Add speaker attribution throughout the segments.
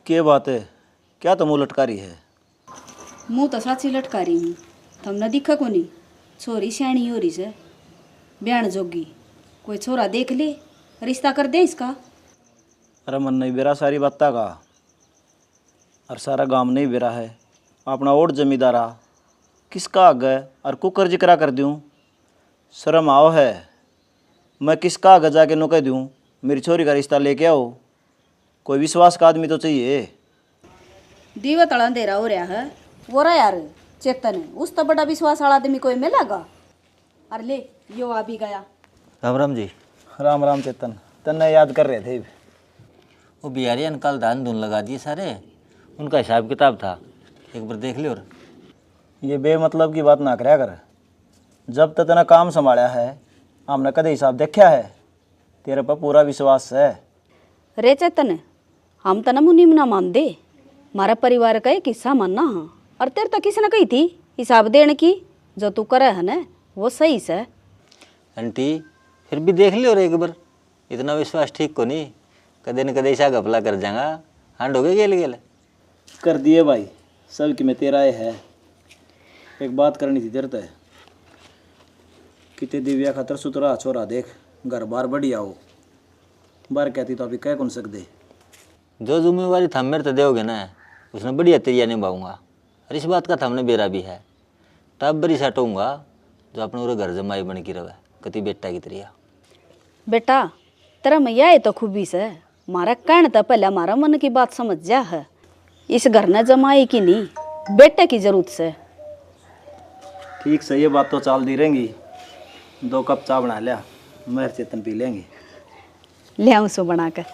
Speaker 1: क्या बात है? क्या तो मुँह लटका रही है?
Speaker 2: मुँह तो साची लटका रही हूँ। थमने दिखा को नहीं? छोरी सैनी हो रही से ब्याण जोगी। कोई छोरा देख ले, रिश्ता कर दे इसका।
Speaker 1: अरे मन नहीं बेरा सारी बात का, और सारा गांव नहीं बेरा है। अपना ओट जमींदारा किसका आगे और कुकर जिक्रा कर दूँ? शर्म आओ है। मैं किसका आगे जाके नो कह दूँ मेरी छोरी का रिश्ता लेके आओ? कोई विश्वास का आदमी तो चाहिए।
Speaker 2: दीवा तड़ा अंधेरा हो रहा है। वो रहा यार चेतन, उस तो बड़ा विश्वास वाला आदमी कोई मिलेगा? अरे ले यो आ भी गया।
Speaker 3: राम राम जी।
Speaker 1: राम राम चेतन, तन्ने याद कर रहे थे।
Speaker 3: वो बिहारी ने कल धान धुन लगा दिए सारे, उनका हिसाब किताब था, एक बार देख लियो। और
Speaker 1: ये बेमतलब की बात ना करया कर। जब तक तना काम संभाला है हमने कदे हिसाब देखा है? तेरे पर पूरा विश्वास है।
Speaker 2: रे चेतन, हम तो न मुनिम ना मान दे। हमारा परिवार का एक हिस्सा मानना हाँ। और तेरे तो किसी ने कही थी हिसाब देने की। जो तू करे है ना वो सही से।
Speaker 3: आंटी फिर भी देख लियो। और एक बार इतना विश्वास ठीक को नहीं, कदे न कदे ऐसा घपला कर जाएगा। हांड हो गए गेल गेल
Speaker 1: कर दिए भाई, सब कि मैं तेरा है। एक बात करनी थी तेरे तय। किते दिव्या खतर सुतरा छोरा देख, घर बार बढ़िया हो। बार कहती तो अभी कह कौन सकते।
Speaker 3: जो जिम्मेवारी थम मेरे तो दोगे ना, उसने बढ़िया तैयार निभाऊंगा। और इस बात का थमने बेरा भी है। तब बरी सटूंगा जो अपने पूरे घर जमाई बन की रहे कति बेटा की तरिया।
Speaker 2: बेटा तेरा मैया है तो खूबी से मारा कहने तो पहले हमारा मन की बात समझ जा है। इस घर ने जमाई की नहीं बेटे की जरूरत से।
Speaker 1: ठीक से ये बात तो चाल दी रहेंगी। 2 कप चाय बना लिया, मैं चेतन पी लेंगे।
Speaker 2: ले आऊँ सो बना कर।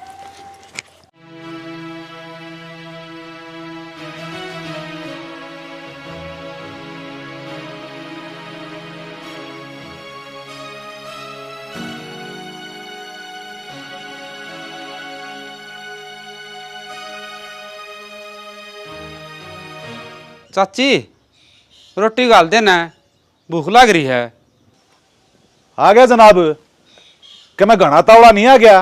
Speaker 4: चाची रोटी गाल देना, भूख लग रही है।
Speaker 5: आ गया जनाब। क्या मैं घना तावड़ा नहीं आ गया?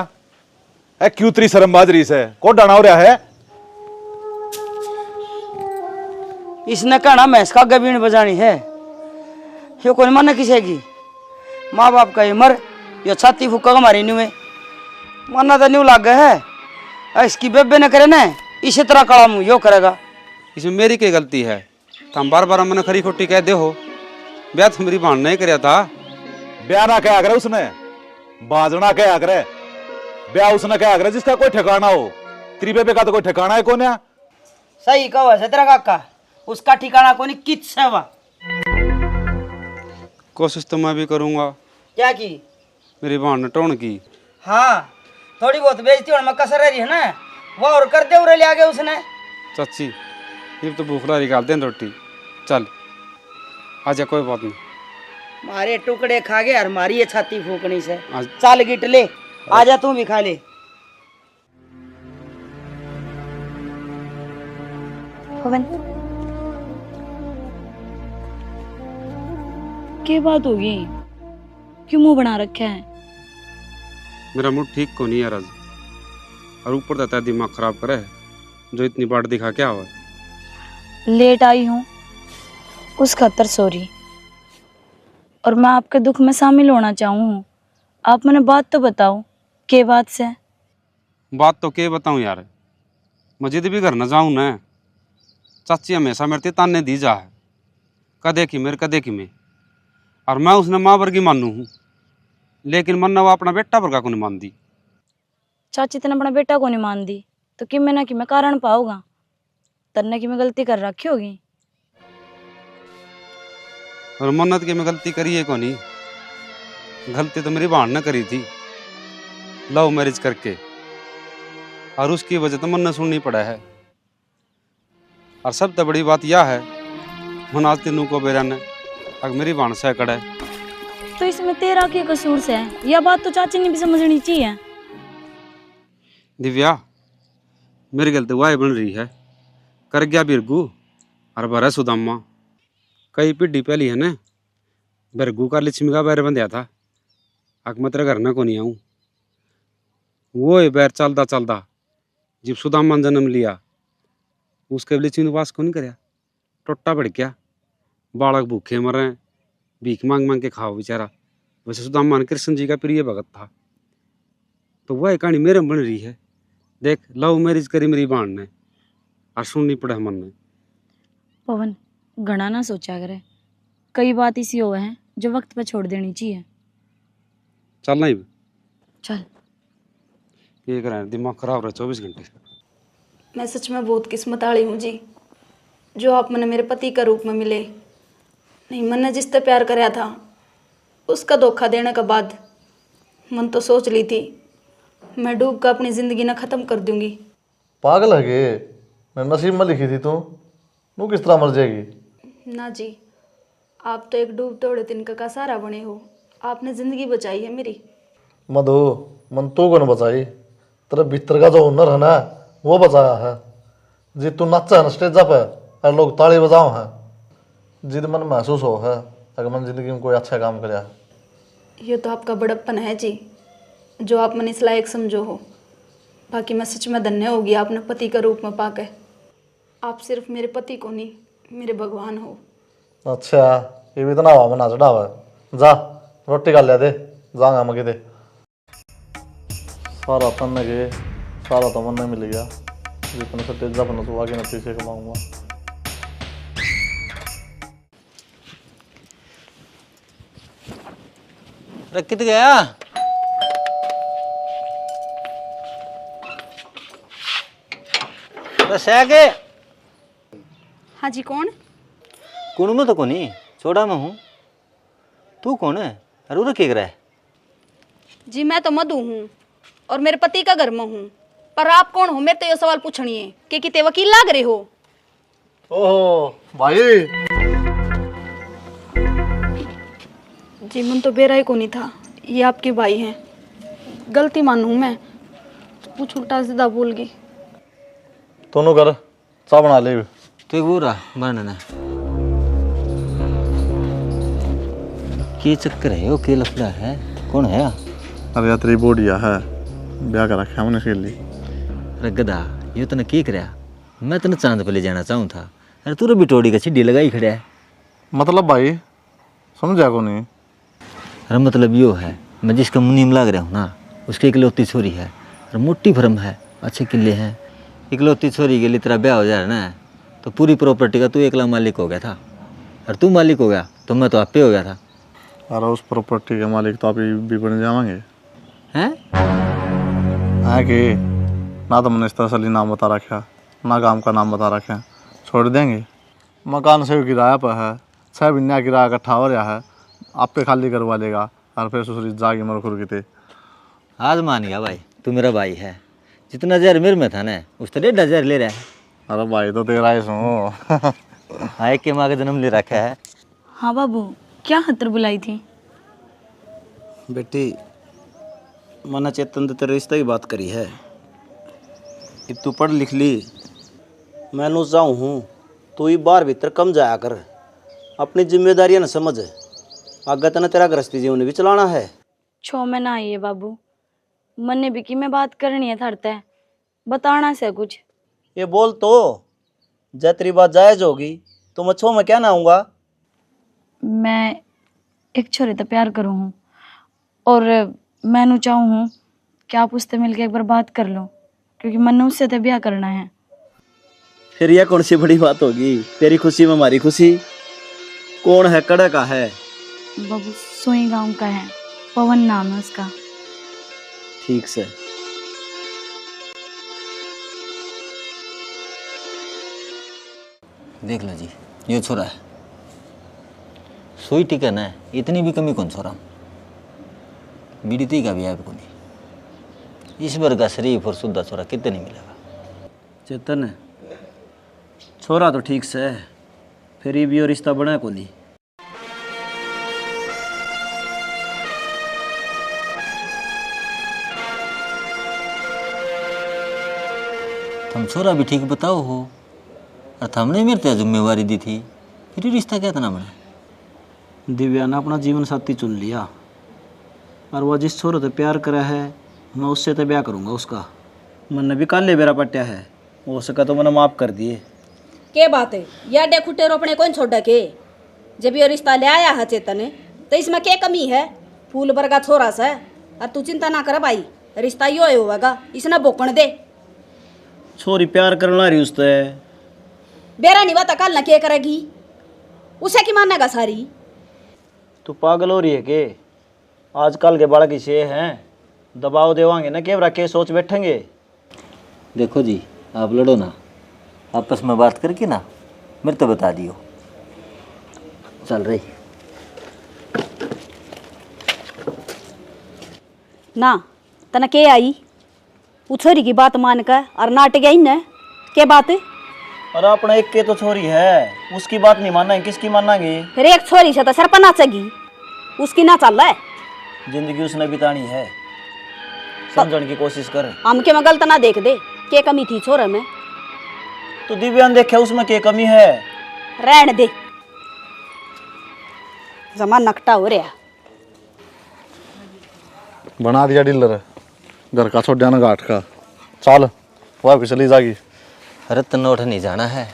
Speaker 5: है क्यों तेरी शर्म बाजरी से को डाना हो रहा है?
Speaker 6: इसने कहना भैंस का गबीन बजानी है। यो कौन माने किसे की? माँ बाप का मर यो छाती फूका हमारी न्यू में माना तो न्यू लाग गया है। इसकी बेबे ने करे ना इसी तरह कड़ा मुँह यो करेगा।
Speaker 4: इसमें मेरी क्या गलती है? तुम बार बार मैंने खरी खोटी कह दे हो। ब्याह तो मेरी बहन ने कराया था।
Speaker 5: ब्याह ना क्या करे उसने, बाजना क्या करे। ब्याह उसने क्या करे जिसका कोई ठिकाना हो। तेरी बेबे का तो कोई ठिकाना है कौन?
Speaker 6: सही कहो है तेरा काका, उसका ठिकाना कोनी किच है वा।
Speaker 4: कोशिश तो मैं भी करूंगा।
Speaker 6: क्या की?
Speaker 4: मेरी बहन ने टोन की।
Speaker 6: हाँ थोड़ी बहुत बेइज्जती और मैं कसर रही है ना, वो और कर दे उरे ले आगे उसने।
Speaker 4: चाची ये तो भूख लगी, गाल देन रोटी। चल आजा, कोई बात नहीं।
Speaker 6: मारे टुकड़े खा गए और मारी ये छाती फूकनी से।
Speaker 4: आज
Speaker 6: चल गिट ले, आजा तू भी खा ले।
Speaker 2: पवन क्या बात होगी? क्यों मुंह बना रखा है?
Speaker 4: मेरा मूड ठीक को नहीं है राज, और ऊपर देता दिमाग खराब करे जो इतनी बाट दिखा क्या हुआ।
Speaker 7: लेट आई हूँ उस खतर सॉरी, और मैं आपके दुख में शामिल होना चाहूँ। आप मैंने बात तो बताओ, के बात से?
Speaker 4: बात तो क्या बताऊं यार, मस्जिद भी घर न जाऊं ना। चाची हमेशा मेरे ताने दी जा है, कदे की मेरे कदे की मैं। और मैं उसने माँ वर्गी मानू हूँ, लेकिन मन वो अपना बेटा वर्गा को नहीं मान दी।
Speaker 7: चाची तेने अपना बेटा को नहीं मान दी तो कि मैं ना कि मैं कारण पाऊंगा तन्ने की मैं गलती कर रखी होगी।
Speaker 4: और मन्नत की मैं गलती करी है को नहीं, गलती तो मेरी बहन ने करी थी लव मैरिज करके, और उसकी वजह तो मन ने सुननी पड़ा है। और सबसे बड़ी बात यह है मनाज तीनों को बेरा ने अगर मेरी बहन से कड़ा है।
Speaker 7: तो इसमें तेरा क्या कसूर से है? यह बात तो चाची ने भी समझनी चाहिए।
Speaker 4: दिव्या मेरी गलती वाह बन रही है, कर गया बिरगू और भरा सुदामा। कई पीढ़ी पहली है ना, बिरगू का लक्ष्मी का बैर बंध्या था। अक मैं तेरे घर ना को नहीं आऊँ, वो ही बैर चलता चलता जब सुदामा ने जन्म लिया उसके ब्लीचिंग पास को नहीं करया, टोटा पड़ गया, बालक भूखे मर रहे हैं, भीख मांग मांग के खाओ बेचारा। वैसे सुदामा कृष्ण जी का प्रिय भगत था। तो वह कहानी मेरे में बन रही है। देख, लव मैरिज करी मेरी बाण ने और सुननी पड़े मन ने।
Speaker 7: पवन घना ना सोचा करे, कई बात ऐसी हो है जो वक्त पे छोड़ देनी चाहिए।
Speaker 4: चलना ही
Speaker 7: चल।
Speaker 4: ये करा, दिमाग खराब रहा 24 घंटे।
Speaker 2: मैं सच में बहुत किस्मत वाली हूँ जी, जो आप मैंने मेरे पति का रूप में मिले। नहीं, मैंने जिससे प्यार कराया था उसका धोखा देने के बाद मन तो सोच ली थी मैं डूब कर अपनी ज़िंदगी ना ख़त्म कर दूंगी।
Speaker 8: पागल है गे, मैं नसीब में लिखी थी तू किस तरह मर जाएगी।
Speaker 2: ना जी, आप तो एक डूबते उड़े तिनका का सहारा बने हो। आपने ज़िंदगी बचाई है मेरी।
Speaker 8: मधु, मन तो कौन बचाई, तेरे भीतर का जो हुनर है ना वो बचाया है। जी तू नाचा है स्टेज पे और लोग ताली बजाओ हैं, जिद मन महसूस हो है अगर मन जिंदगी में कोई अच्छा काम करे।
Speaker 2: ये तो आपका बड़प्पन है जी, जो आप मन इस लायक समझो हो। बाकी मैं सच में धन्य होगी आपने पति का रूप में पाके। आप सिर्फ मेरे पति को नहीं, मेरे भगवान हो।
Speaker 8: अच्छा, ये भी इतना हवा बना चढ़ा हुआ है। जा रोटी खा ले दे, जाऊंगा मैं किते। सारा तन के सारा तो मन नहीं मिल गया, जितने से तेजा बना तो आगे न पीछे कमाऊंगा।
Speaker 3: अरे कित गया? अरे सैके।
Speaker 2: हाँ जी, कौन?
Speaker 3: कौन में तो कोनी, छोड़ा मैं हूँ। तू कौन है? अरे उधर क्या कर रहा है?
Speaker 2: जी मैं तो मधु हूँ और मेरे पति का घर में हूँ। पर आप कौन हो? मेरे तो ये सवाल पूछनी है कि किते वकील लाग रहे हो?
Speaker 8: ओहो भाई,
Speaker 2: जी मन तो बेरा ही को नहीं था, ये आपके भाई हैं। गलती मानूँ मैं तो कुछ उल्टा सीधा बोल गई।
Speaker 8: दोनों कर चाह बना ले।
Speaker 3: तो एक वो रहा बनना क्या चक्कर है? वो क्या लफड़ा है? कौन है?
Speaker 8: अरे यार तेरी बोडिया है, ब्याह कर रखा मैंने इसके लिए।
Speaker 3: अरे गधा, ये तने क्या कराया? मैं तने चांद पे ले जाना चाहूँ था। अरे तू भी टोड़ी का छिड्डी लगाई खड़ा है।
Speaker 8: मतलब भाई समझा को नहीं?
Speaker 3: अरे मतलब यो है, मैं जिसका मुनीम लाग रहा हूँ ना, उसकी इकलौती छोरी है और मोटी फर्म है, अच्छे किले हैं। इकलौती छोरी के लिए तेरा ब्याह हो जाए ना तो पूरी प्रॉपर्टी का तू एकला मालिक हो गया था। और तू मालिक हो गया तो मैं तो आप पे हो गया था।
Speaker 8: अरे उस प्रॉपर्टी के मालिक तो आप भी बन जाएंगे
Speaker 3: हैं?
Speaker 8: है कि ना तो मैंने इस तरह से नाम बता रखा, ना काम का नाम बता रखे, छोड़ देंगे। मकान से किराया पर है, 6 महीने किराया इकट्ठा हो रहा है, आप पे खाली करवा लेगा और फिर ससुरी जागी मरखुर की थे।
Speaker 3: आज मान गया भाई, तू मेरा भाई है। जितना जहर मेरे में था ना उस तो 1.5 जहर ले रहा है।
Speaker 8: अरे भाई तो तेरा ही सुनो।
Speaker 3: हाँ, एक के माँ का जन्म ले रखा है।
Speaker 7: हाँ बाबू, क्या खतर बुलाई थी?
Speaker 1: बेटी, मैंने चेतन तो तेरे रिश्ते की बात करी है। अब तू पढ़ लिख ली, मैं नु जाऊँ हूँ, तू ही बाहर भीतर कम जाया कर। अपनी जिम्मेदारियां न समझ, आगे तना तेरा गृहस्थी जीवन भी चलाना है।
Speaker 7: 6 महीना आई है बाबू, मन ने भी की मैं बात करनी है थरते, बताना से कुछ।
Speaker 1: ये बोल तो, जय तेरी बात जायज होगी तो मैं 6 में क्या ना आऊँगा।
Speaker 7: मैं एक छोरे तो प्यार करूँ हूँ और मैनू चाहूँ हूँ कि आप उससे मिलके एक बार बात कर लो, क्योंकि मन उससे तो ब्याह करना है।
Speaker 1: फिर यह कौन सी बड़ी बात होगी? तेरी खुशी में हमारी खुशी। कौन है? कड़े का है?
Speaker 7: बाबू सोई गांव का है, पवन नाम है उसका।
Speaker 1: ठीक से।
Speaker 3: देख लो जी, ये छोरा है सोई टिकन है, इतनी भी कमी कौन छोरा बीड़ती का भी है को नहीं। ईश्वर का शरीफ और शुद्ध छोरा कितने नहीं मिलेगा।
Speaker 1: चेतन, छोरा तो ठीक से है, फिर ये भी और रिश्ता बना को नहीं।
Speaker 3: तुम छोरा भी ठीक बताओ हो, और हमने मेरे ते जिम्मेवारी दी थी, फिर ये रिश्ता क्या तना बना?
Speaker 1: दिव्या ने अपना जीवन साथी चुन लिया और वह जिस छोरे से प्यार करा है मैं उससे तो ब्याह करूँगा उसका। मैंने भी काले बेरा पट्या है, हो सका तो मैंने माफ़ कर दिए।
Speaker 9: के बात है या डे खुटे रोपने कौन छोड़ के जब ये रिश्ता ले आया है चेतन तो इसमें क्या कमी है। फूल वर्गा छोरा सा और तू चिंता ना कर भाई, रिश्ता यो होगा इसने बोकण दे।
Speaker 1: छोरी प्यार करना रही उससे।
Speaker 9: बेरा नहीं बता कल ना क्या करेगी, उसे की मानेगा सारी।
Speaker 1: तू पागल हो रही है के? आजकल के बालक इसे हैं, दबाव देवांगे ना केवरा के सोच बैठेंगे।
Speaker 3: देखो जी, आप लड़ो ना, आपस में बात करके ना मेरे तो बता दियो। चल रही
Speaker 9: ना तना के आई उछोरी की बात मान कर और नाट गई न के बात।
Speaker 1: और अपना एक के तो छोरी है, उसकी बात नहीं माना है, किसकी मानांगे?
Speaker 9: फिर एक छोरी से तो सर पर नाचेगी, उसकी ना चल रहा है।
Speaker 1: जिंदगी उसने बितानी है, समझने की कोशिश कर।
Speaker 9: हम के में गलत ना देख दे, के कमी थी छोरे में।
Speaker 1: तो दिव्यांग देखे उसमें क्या कमी है?
Speaker 9: रहने दे, जमा नकटा हो रहा।
Speaker 8: बना दिया डीलर, घर का छोड़ ना घाट का। चल वह भी चली जाएगी।
Speaker 3: अरे तन्ने उठ नहीं जाना है,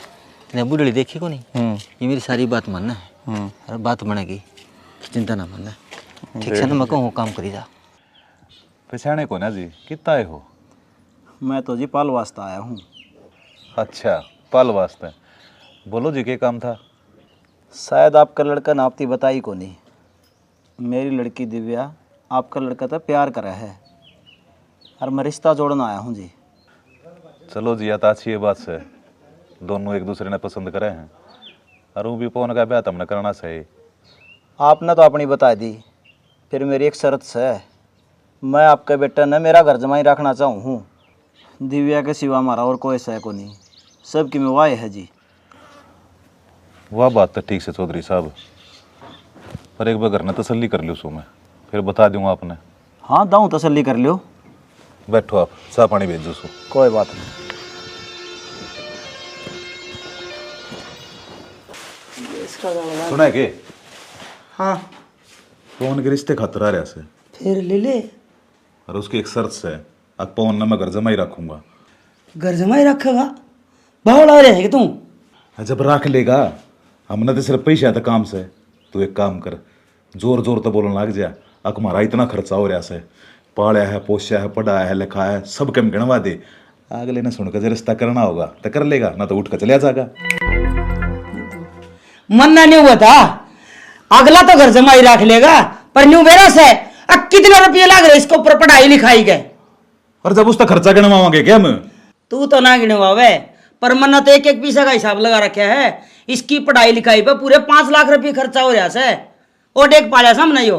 Speaker 3: तेने बुढ़ड़ी देखी को नहीं। ये मेरी सारी बात मानना है। अरे बात बनेगी, चिंता ना मानना। ठीक से ना मैं कहूँ काम करी जा।
Speaker 5: पहचाने को ना जी, कितना आए हो?
Speaker 1: मैं तो जी पाल वास्ता आया हूँ।
Speaker 5: अच्छा, पाल वास्ते। बोलो जी, क्या काम था?
Speaker 1: शायद आपका लड़का नापती बताई को नहीं। मेरी लड़की दिव्या आपका लड़का तो प्यार करा है और मैं रिश्ता जोड़ना आया हूँ जी।
Speaker 5: चलो जी, या तो अच्छी ये बात से दोनों एक दूसरे ने पसंद करे हैं और वो भी पवन का ब्याह तुमने करना चाहिए।
Speaker 1: आपने तो अपनी बता दी, फिर मेरी एक शर्त है। मैं आपके बेटा ने मेरा घर जमाई रखना चाहूँ हूँ। दिव्या के सिवा हमारा और कोई सह को नहीं, सबकी में वाह है जी।
Speaker 5: वह बात तो ठीक से चौधरी साहब, पर एक बार घर ने तसल्ली कर लो सो मैं फिर बता दूंगा आपने।
Speaker 1: हाँ दाऊँ तसल्ली कर लियो।
Speaker 5: बैठो आप, चाह पानी भेजो सो।
Speaker 1: कोई बात नहीं।
Speaker 5: सुना है के?
Speaker 6: हाँ
Speaker 5: पवन के रिश्ते खातर आ रहा से,
Speaker 6: फिर ले ले।
Speaker 5: और उसकी एक शर्त से, अब पवन ने मैं घर जमाई रखूंगा।
Speaker 6: घर जमाई रखेगा? बावड़ा रहे है तू?
Speaker 5: जब रख लेगा, हमने तो सिर्फ पैसा था काम से। तू एक काम कर, जोर जोर तो बोलने लग जा। अक हमारा इतना खर्चा हो रहा से, पाला है, पोसा है, पढ़ाया है, लिखाया है, सब कम गिनवा दे। अगले ने सुनकर जो रिश्ता करना होगा तो कर लेगा, ना तो उठ कर चलिया जाएगा।
Speaker 6: मन्ना नहीं हुआ था, अगला तो घर जमाई रख लेगा, पर न्यू मेरा से अब कितने रुपये लग रहे इसके ऊपर पढ़ाई लिखाई के।
Speaker 5: और जब उसका खर्चा गिनवाओगे क्या हम?
Speaker 6: तू तो ना गिनवावे, पर मन्ना तो एक एक पैसा का हिसाब लगा रखा है। इसकी पढ़ाई लिखाई पे पूरे 5 लाख रुपये खर्चा हो रहा है। और देख पाया सामने यो।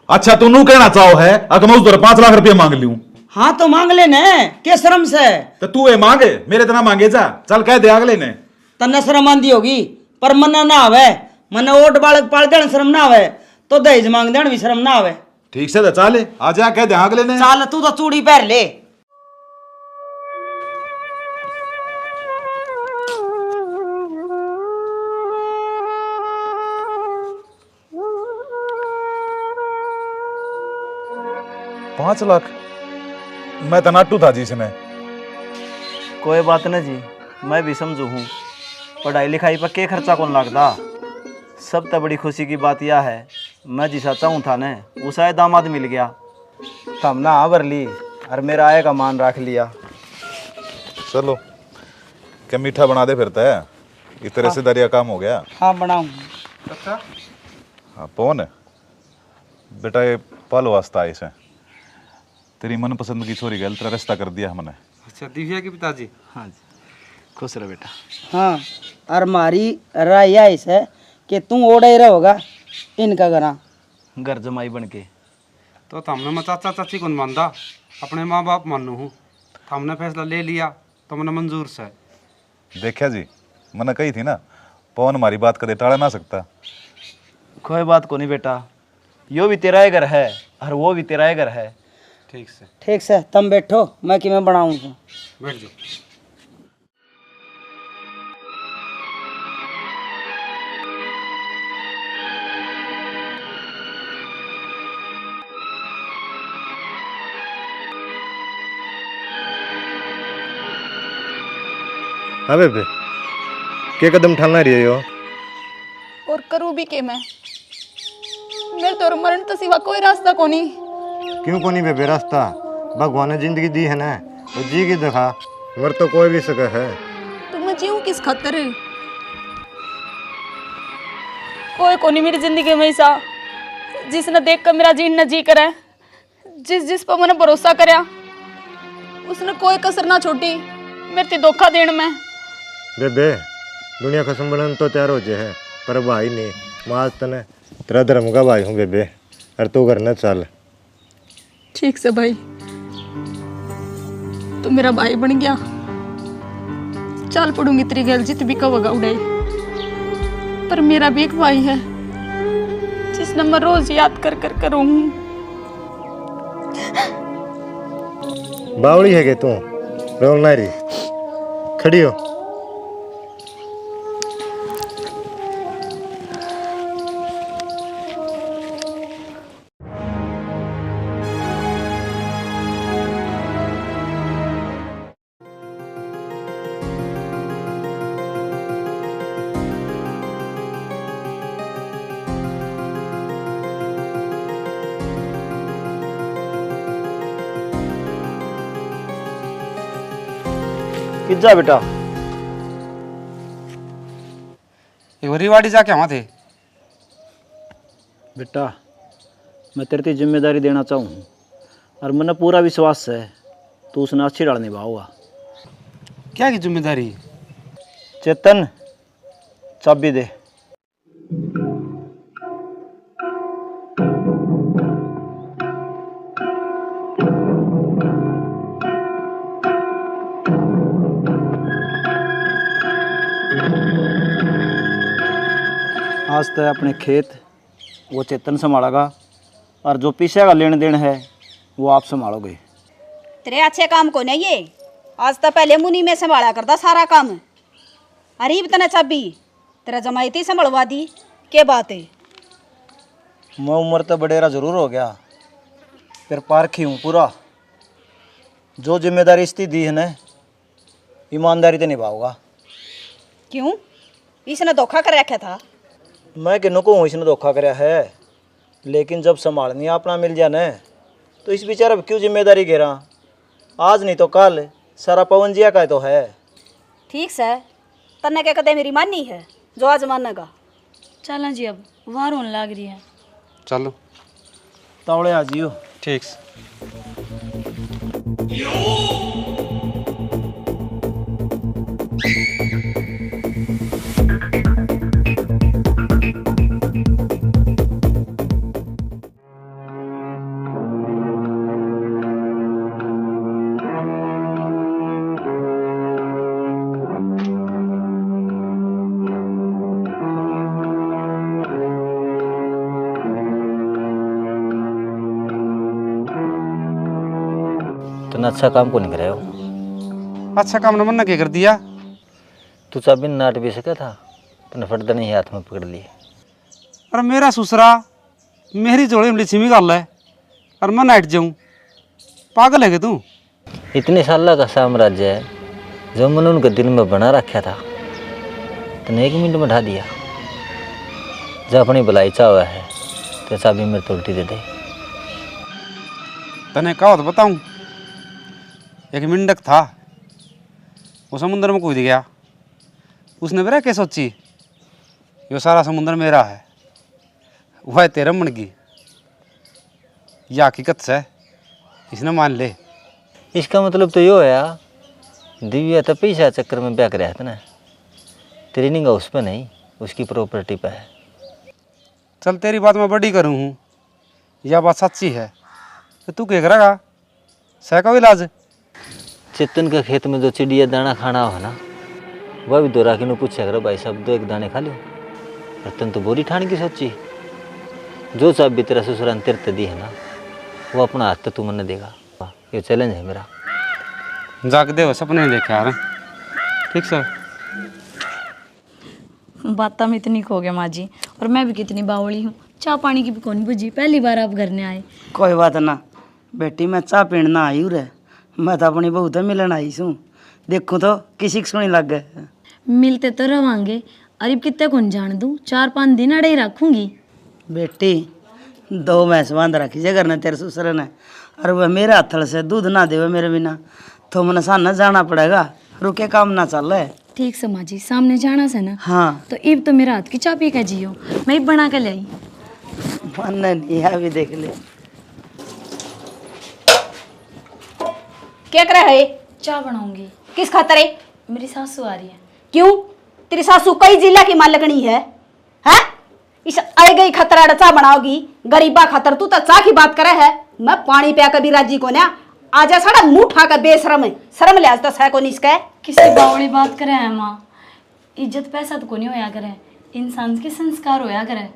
Speaker 5: अच्छा, तू नू कहना चाहो है अगर मैं उस दौर 5 लाख रुपये मांग लूं?
Speaker 6: हाँ तो मांग लेने, के शर्म से?
Speaker 5: तो तू ये मांगे, मेरे इतना मांगे जा। चल कह दे अगले ने।
Speaker 6: तन्ने शर्म आंदी होगी, पर मन्ना ना आवे। मन्ना ओट बालक पाल देने शर्म ना आवे, तो दहेज मांग देने भी शर्म ना आवे।
Speaker 5: ठीक से तो चल, आ जा कह दे अगले ने।
Speaker 6: चल तू तो चूड़ी पहन ले।
Speaker 5: पांच लाख? मैं तो नाटू था जी इसमें।
Speaker 1: कोई बात नहीं जी, मैं भी समझू हूँ। पढ़ाई लिखाई पर के खर्चा कौन लगता। सब तो बड़ी खुशी की बात यह है, मैं जिसा चाहूँ था न उसा दामाद मिल गया। तब ना आवर ली और मेरा आय का मान रख लिया।
Speaker 5: चलो क्या मीठा बना दे फिरता है, इस तरह से दरिया काम हो गया।
Speaker 6: हाँ बनाऊँ।
Speaker 5: हाँ पवन बेटा, ये पाल वास्ता है इसे। तेरी मनपसंद की छोरी गल, तेरा रिश्ता कर दिया हमने।
Speaker 4: अच्छा, दिव्या के पिताजी?
Speaker 1: हाँ जी, खुश रहो बेटा।
Speaker 6: हाँ, और हमारी राय यह है कि तू ओढ़ ही रहोगा इनका
Speaker 1: घर जमाई बन के।
Speaker 4: तो हमने मैं चाचा चाची को मानता, अपने माँ बाप मानू हूँ। हमने फैसला ले लिया तो मैंने मंजूर से।
Speaker 5: देखा जी, मैंने कही थी ना, पवन हमारी बात कदे टाड़ा ना सकता।
Speaker 1: कोई बात को नहीं बेटा, यो भी तेरा ही घर है और वो भी तेरा ही घर है।
Speaker 4: ठीक से
Speaker 6: तुम बैठो, मैं कि मैं बनाऊँ।
Speaker 4: बैठ जाओ।
Speaker 8: अरे बे के कदम ठालना रही हो?
Speaker 2: और करूँ भी के मैं? मेरे तो मरण तो सिवा कोई रास्ता को नहीं।
Speaker 8: क्यों को नहीं बेबे रास्ता? भगवान ने जिंदगी दी है ना, तो जी की दिखा। मर तो कोई भी सके है।
Speaker 2: तो मैं जीऊँ किस खातर? कोई को नहीं मेरी जिंदगी में ऐसा जिसने देख कर मेरा जीन न जी करे। जिस पर मैंने भरोसा करया उसने कोई कसर ना छोड़ी मेरे ते धोखा देने में।
Speaker 8: बेबे दुनिया खसम बनन तो तैयार हो जाए है, पर भाई नहीं। माज तने तेरा धर्म का भाई हूँ बेबे, और तू करना चल।
Speaker 2: ठीक से भाई, तू मेरा भाई बन गया। चल पड़ूंगी तेरी गल जित भी कवगा उड़ाई, पर मेरा भी एक भाई है जिसने मैं रोज याद कर कर करूँगी।
Speaker 8: बावड़ी है के तू? रोल ना रही, खड़ी हो।
Speaker 1: कित जा बेटा?
Speaker 4: एक बार रिवाड़ी जाके वहाँ थे।
Speaker 1: बेटा मैं तेरे की जिम्मेदारी देना चाहूँ और मैंने पूरा विश्वास है तू उसने अच्छी डाल निभाओगा।
Speaker 4: क्या की जिम्मेदारी?
Speaker 1: चेतन चाबी दे। आज तो अपने खेत वो चेतन संभालेगा और जो पीछे का लेन देन है वो आप संभालोगे।
Speaker 9: तेरे अच्छे काम को नहीं ये, आज तो पहले मुनी में संभाला करता सारा काम। अरीब तना चाबी तेरा जमाई थी संभलवा दी, के बात है?
Speaker 1: मैं उम्र तो बडेरा जरूर हो गया, फिर पारखी हूँ पूरा। जो जिम्मेदारी इसकी दी है ना, ईमानदारी से निभाऊंगा।
Speaker 9: क्यों? इसने धोखा कर रखा था?
Speaker 1: मैं किन्नों को हूँ इसने धोखा कराया है, लेकिन जब संभालनी अपना मिल जाए ना तो इस बेचारा क्यों जिम्मेदारी घेरा। आज नहीं तो कल सारा पवन जिया का तो है।
Speaker 9: ठीक से तन्ने क्या कदे मेरी माननी है जो आज मानेगा।
Speaker 7: चला जी, अब वार होने लग रही है।
Speaker 4: चलो
Speaker 1: तावड़े आ जियो।
Speaker 4: ठीक।
Speaker 3: तूने अच्छा काम को नहीं कराया हो।
Speaker 4: अच्छा काम न मन क्या कर दिया?
Speaker 3: तू चाबी नाट भी सका था, तूने फटदा नहीं हाथ में पकड़ लिए।
Speaker 4: अरे मेरा ससुरा मेरी जोड़े में लिच्छी गाल है और मैं नाइट जाऊँ? पागल है क्या तू?
Speaker 3: इतने साल का साम्राज्य है जो मैंने उनके दिल में बना रखा था, तूने 1 मिनट में ढा दिया। जब अपनी भलाई चाह है तो चाबी मेरे तो उल्टी दे दे।
Speaker 4: तने कहा तो बताऊँ, एक मिंडक था वो समुद्र में कूद गया। उसने मेरा क्या सोची ये सारा समुद्र मेरा है, वह तेरे मन की। यह हकीकत से इसने मान ले।
Speaker 3: इसका मतलब तो यो है दिव्या तो पैसा चक्कर में ब्याह कराया था ना, तेरी निगाह उस पर नहीं उसकी प्रॉपर्टी पर है।
Speaker 4: चल तेरी बात मैं बड़ी करूँ हूँ, यह बात सच्ची है तो तू क्या करेगा? सह का इलाज?
Speaker 3: चेतन के खेत में जो चिड़िया दाना खाना हो ना, वह भी दोरा की पूछा करो भाई साहब 2-1 दाने खा लो। रतन तो बोरी ठान की सोची, जो चाबी तेरा ससुरान तेरे दी है ना वो अपना हाथ तो तू मन देगा। ये चैलेंज है मेरा।
Speaker 4: जाग दे सपने देखे यार। ठीक सर।
Speaker 7: बाता में इतनी खो गया माँ जी, और मैं भी कितनी बावली हूँ। चाय पानी की भी कौन बुझी, पहली बार आप घर ने आए।
Speaker 6: कोई बात ना बेटी, मैं चाह पीण ना आई हूँ रे, मैं तो अपनी बहू तो मिलन आई हूँ। देखूँ तो किसी को सुनी लग गए।
Speaker 7: मिलते तो रवांगे, अरे कितने कौन जान दूँ, 4-5 दिन अड़े ही रखूंगी।
Speaker 6: बेटी 2 भैंस बांध रखी जे घर ने तेरे ससुर ने, और वह मेरे हाथल से दूध ना देवे मेरे बिना, तो मन साना जाना पड़ेगा, रुके काम ना चल रहा है।
Speaker 7: ठीक से माँ जी, सामने जाना से ना।
Speaker 6: हाँ
Speaker 7: तो इब तो मेरा हाथ की चाय पी के जियो, मैं ही बना के ले आई।
Speaker 6: मन नहीं है, अभी देख ले।
Speaker 9: क्या कर रहा है?
Speaker 7: चाय बनाऊंगी।
Speaker 9: किस खातर है?
Speaker 7: मेरी सासू आ रही है।
Speaker 9: क्यों? तेरी सासू कई जिला की मालकनी है, हैं? इस आई गई खतरा चा बनाओगी, गरीबा खतर तू तो चा की बात करे है। मैं पानी पिया कभी राजी को ना, आजा साड़ा मुंह उठा कर बेशरम है, शर्म ले आज तो सह को नहीं इसका।
Speaker 7: किसी बावड़ी बात करे है माँ, इज्जत पैसा तो को नहीं होया करे, इंसान के संस्कार होया करे।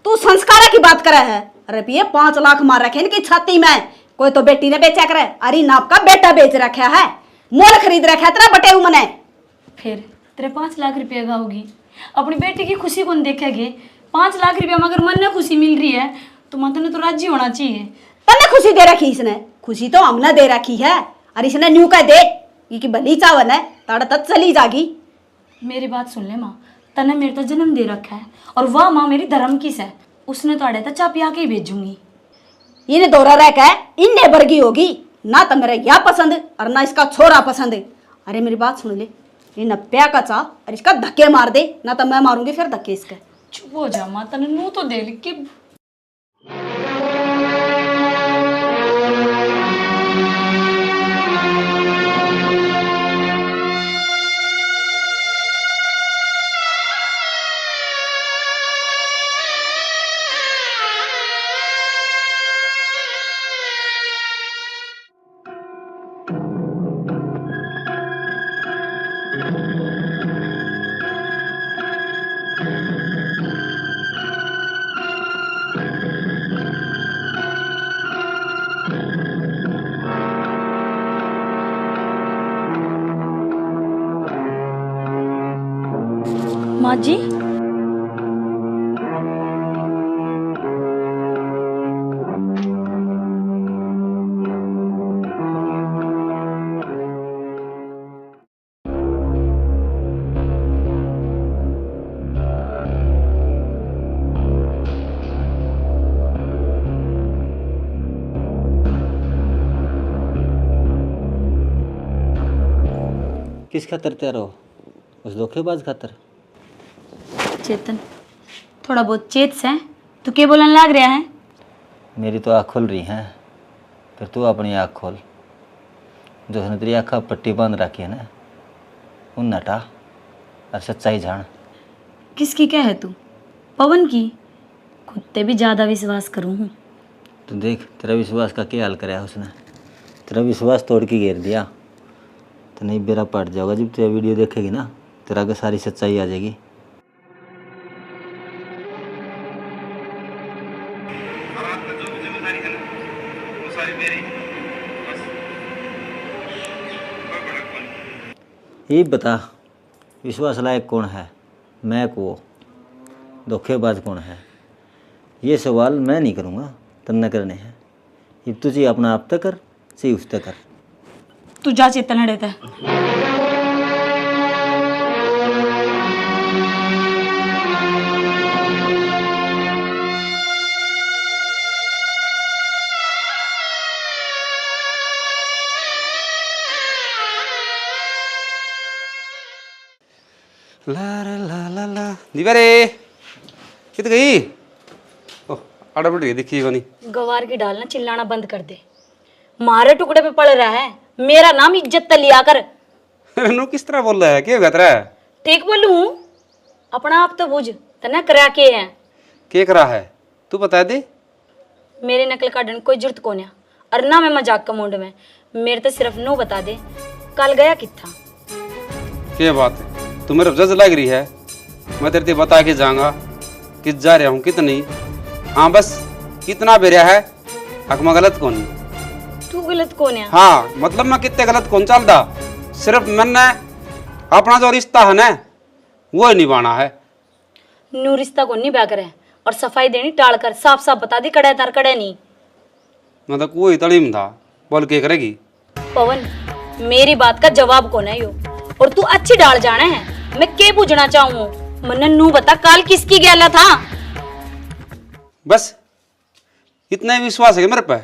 Speaker 9: तू संस्कार की बात करे है? रुपये 5 लाख मार रखे इनकी छाती में, कोई तो बेटी ने बेचा करे, अरे नाप का बेटा बेच रखा है, मोल खरीद रखा है तेरा बटे मने।
Speaker 7: फिर तेरे 5 लाख रुपये का होगी, अपनी बेटी की खुशी कौन देखेगे? 5 लाख रुपया मगर मन में खुशी मिल रही है तो मन ने तो राजी होना चाहिए।
Speaker 9: तन्ने खुशी दे रखी इसने, खुशी तो हमने दे रखी है, और इसने न्यू कह दे कि भली चावन है ताड़ा तक चली जागी।
Speaker 7: मेरी बात सुन ले माँ, तने मेरे तो जन्म दे रखा है, और वह माँ मेरी धर्म किस है, उसने तो अड़े तो चा पिया के ही भेजूंगी।
Speaker 9: इन्हें दौरा रह के इन्ने वर्गी होगी ना, तो मेरा यह पसंद और ना इसका छोरा पसंद। अरे मेरी बात सुन ले, ये न प्या का चा और इसका धक्के मार दे, ना तो मैं मारूंगी फिर धक्के इसके।
Speaker 7: चुप हो जा माँ, तने नू तो दे लिख के। माँ जी,
Speaker 3: किस खातर तैयार हो? उस धोखेबाज खातर?
Speaker 7: चेतन थोड़ा बहुत चेत से तू क्या बोलने लग रहा है?
Speaker 3: मेरी तो आँख खुल रही है, फिर तू अपनी आँख खोल। जो उसने तेरी आँख पट्टी बांध रखी है ना, उन हटा और सच्चाई जान।
Speaker 7: किसकी क्या है तू? पवन की? खुद पे भी ज़्यादा विश्वास करूँ हूँ।
Speaker 3: तो देख तेरा विश्वास का क्या हाल कराया उसने, तेरा विश्वास तोड़ के घेर दिया। तो नहीं बेरा पट जाओगा जब तेरा वीडियो देखेगी ना, तेरा का सारी सच्चाई आ जाएगी। ये बता विश्वास लायक कौन है, मैं को धोखेबाज कौन है? ये सवाल मैं नहीं करूँगा, तन्ने करने हैं। ये तुझे अपना आप तक कर, सही उस तक कर।
Speaker 7: तू जा चेतन हड़े थे।
Speaker 4: ला ला ला ला ला दीवारे कित गई? ओह अड़बड़ गई, दिखी कोनी।
Speaker 7: गवार की डालना चिल्लाना बंद कर दे, मारे टुकड़े पे पड़ रहा है, मेरा नाम इज्जत त लिया कर।
Speaker 4: नु किस तरह बोल रहा है, क्या गत रहा है?
Speaker 7: ठीक बोलूं? अपना आप तो बुझ, तना करा के है।
Speaker 4: क्या करा है तू बता दे।
Speaker 7: मेरी नकल काटने कोई जरूरत को नहीं, और ना मैं मजाक का मूड में। मेरे तो सिर्फ नो बता दे, कल गया किथा?
Speaker 4: क्या बात है, तू मेरे जज लग रही है। मैं तेरे से बता के जाऊंगा कि जा रहा हूँ कितनी। हाँ बस कितना बेरिया है, हक में गलत कौन?
Speaker 7: तू गलत कौन है?
Speaker 4: हाँ मतलब मैं कितने गलत कौन चलता, सिर्फ मैंने अपना जो रिश्ता है ना वो ही निभाना है।
Speaker 7: नू रिश्ता को नहीं ब्याह करे और सफाई देनी टाल कर साफ साफ बता दी, कड़े तार कड़े नहीं।
Speaker 4: मतलब कोई तड़ीम था, बोल के करेगी?
Speaker 7: पवन मेरी बात का जवाब कौन है यो, और तू अच्छी डाल जाना है, मैं के पूछना चाहूँ मन्ने नू बता काल किसकी गैला था।
Speaker 4: बस इतना ही विश्वास है मेरे पे।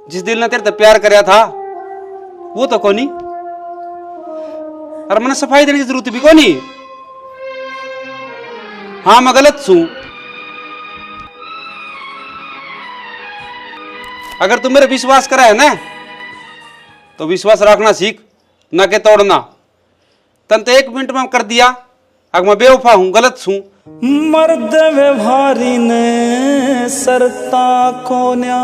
Speaker 4: जिस दिल ने तेरे से प्यार कराया था वो तो कोनी, और मैंने सफाई देने की जरूरत भी कोनी। हाँ मैं गलत छू। अगर तू मेरे विश्वास करा है ना तो विश्वास रखना सीख, ना के तोड़ना। तन तो 1 मिनट में कर दिया, अगर मैं बेवफा हूं, गलत छू।
Speaker 1: मर्द व्यवहारी ने सरता कोन्या